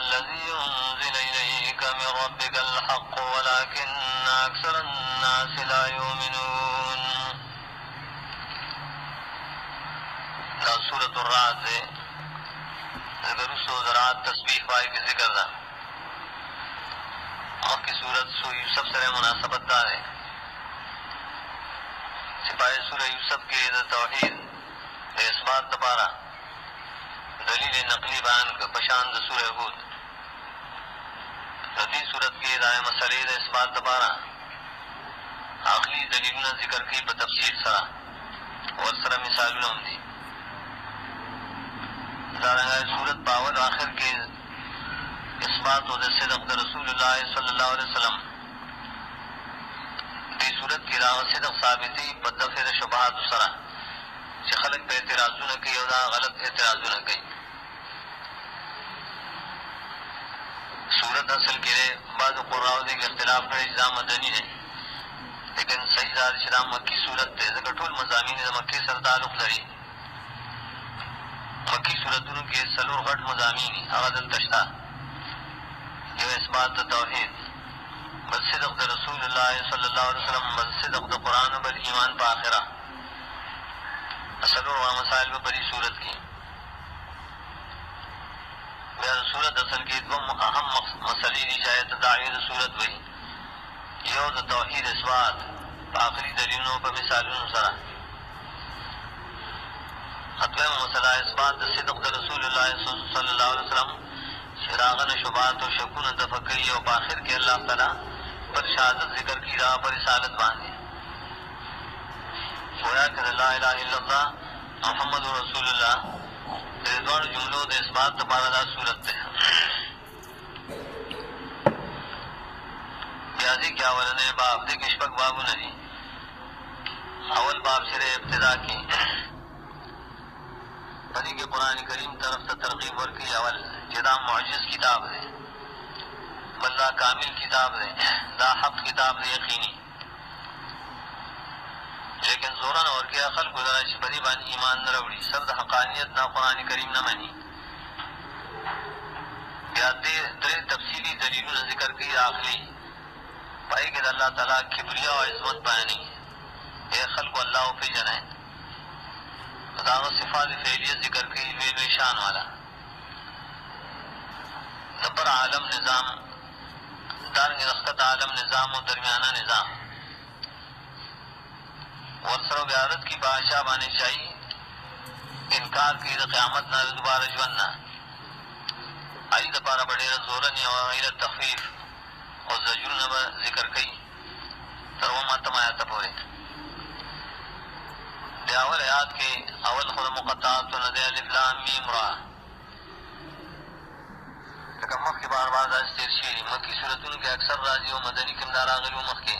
الذي أنزل إليك من ربك الحق ولكن أكثر الناس لا يؤمنون. دا سورة الرعد ہے. ذکر سو ذرات تسبیح پائی کی ذکر دا. مکی سورت سو یوسف سره مناسبت دار ہے. سپاہی سورہ یوسف کے دا توحید دا اثبات دپارا دلیل نقلی بیان کا پشان دا سورہ ہود. ردی صورت کی دائیں مسئلے دا اثبات دپارا عقلی دلیلنا ذکر کی بتفصیل سرا اور سرا مثالنا ہم دی. دارنگا صورت باول آخر کے اثبات و صدق دا رسول اللہ صلی اللہ علیہ وسلم دی صورت کی راغ صدق ثابتی بدفع شبہات سرا چی خلق پہ اعتراضو نہ کی او دا غلط اعتراضو نہ کی. صورت اصل کے لئے بعض قرآن دے کے اختلاف کرے اجزا مدنی ہے لیکن صحیح ذات شدام مکی صورت تے ذکر طول مضامین دا مکی سر تعلق لری. مکی صورتوں کے سلور غٹ مضامینی اغدل تشتا جو اثبات توحید بل صدق دا رسول اللہ صلی اللہ علیہ وسلم بل صدق دا قرآن بل ایمان پا آخرہ سلور و مسائل پا بری صورت کی. بیا صورت اصل کی دو اہم مسئلے دی جائے تداعید صورت وی یو دا توحید اثبات پا آخری دلیلوں پا مثالوں سرا. حتویم مسئلہ اثبات دا صدق دا رسول اللہ صلی اللہ علیہ وسلم شراغن شبات و شکون تفکری و باخر کے اللہ تعالی پر شہادت ذکر کی راہ پر رسالت باندھی. گویا کہ لا الہ الا اللہ محمد رسول اللہ دوڑ جملوں دے اثبات دپارا دا صورت تے. بیازی کیا ولنے باب دے کشپک بابو ندی. اول باب سرے ابتدا کی پدی کے قرآن کریم طرف تا ترغیب ورکی اول جدا معجز کتاب دے بلہ کامل کتاب دے دا حق کتاب دے یقینی. لیکن زوران اور کیا خلق گزارا چی پدی بان ایمان نروڑی سر دا حقانیت نا قرآن کریم نمانی. بیاد دے در تفصیلی دلیلوں ذکر کی آخری پائی کہ اللہ تعالیٰ کبریا و عظمت بیانی اے خلق اللہ پی جنائے داغ صفات فعلیت ذکر کی وی شان والا دبر عالم نظام دارنگ رخت عالم نظام و درمیانہ نظام ورسر و بیارت کی بادشاہ بانے چاہی انکار کی دا قیامت نہ دوبارہ جوننا آئی دپارہ بڑے زورنی و غیر تخفیف اور زجر نبا ذکر کی تروما تمایات پورے. دے اول آیات کے اول خود مقطعات و ندے الف لام میم را لیکن مخ کی بار بار دا استیر شیری مکی صورتوں کے اکثر راضی و مدنی کمدار آغل و مخ کے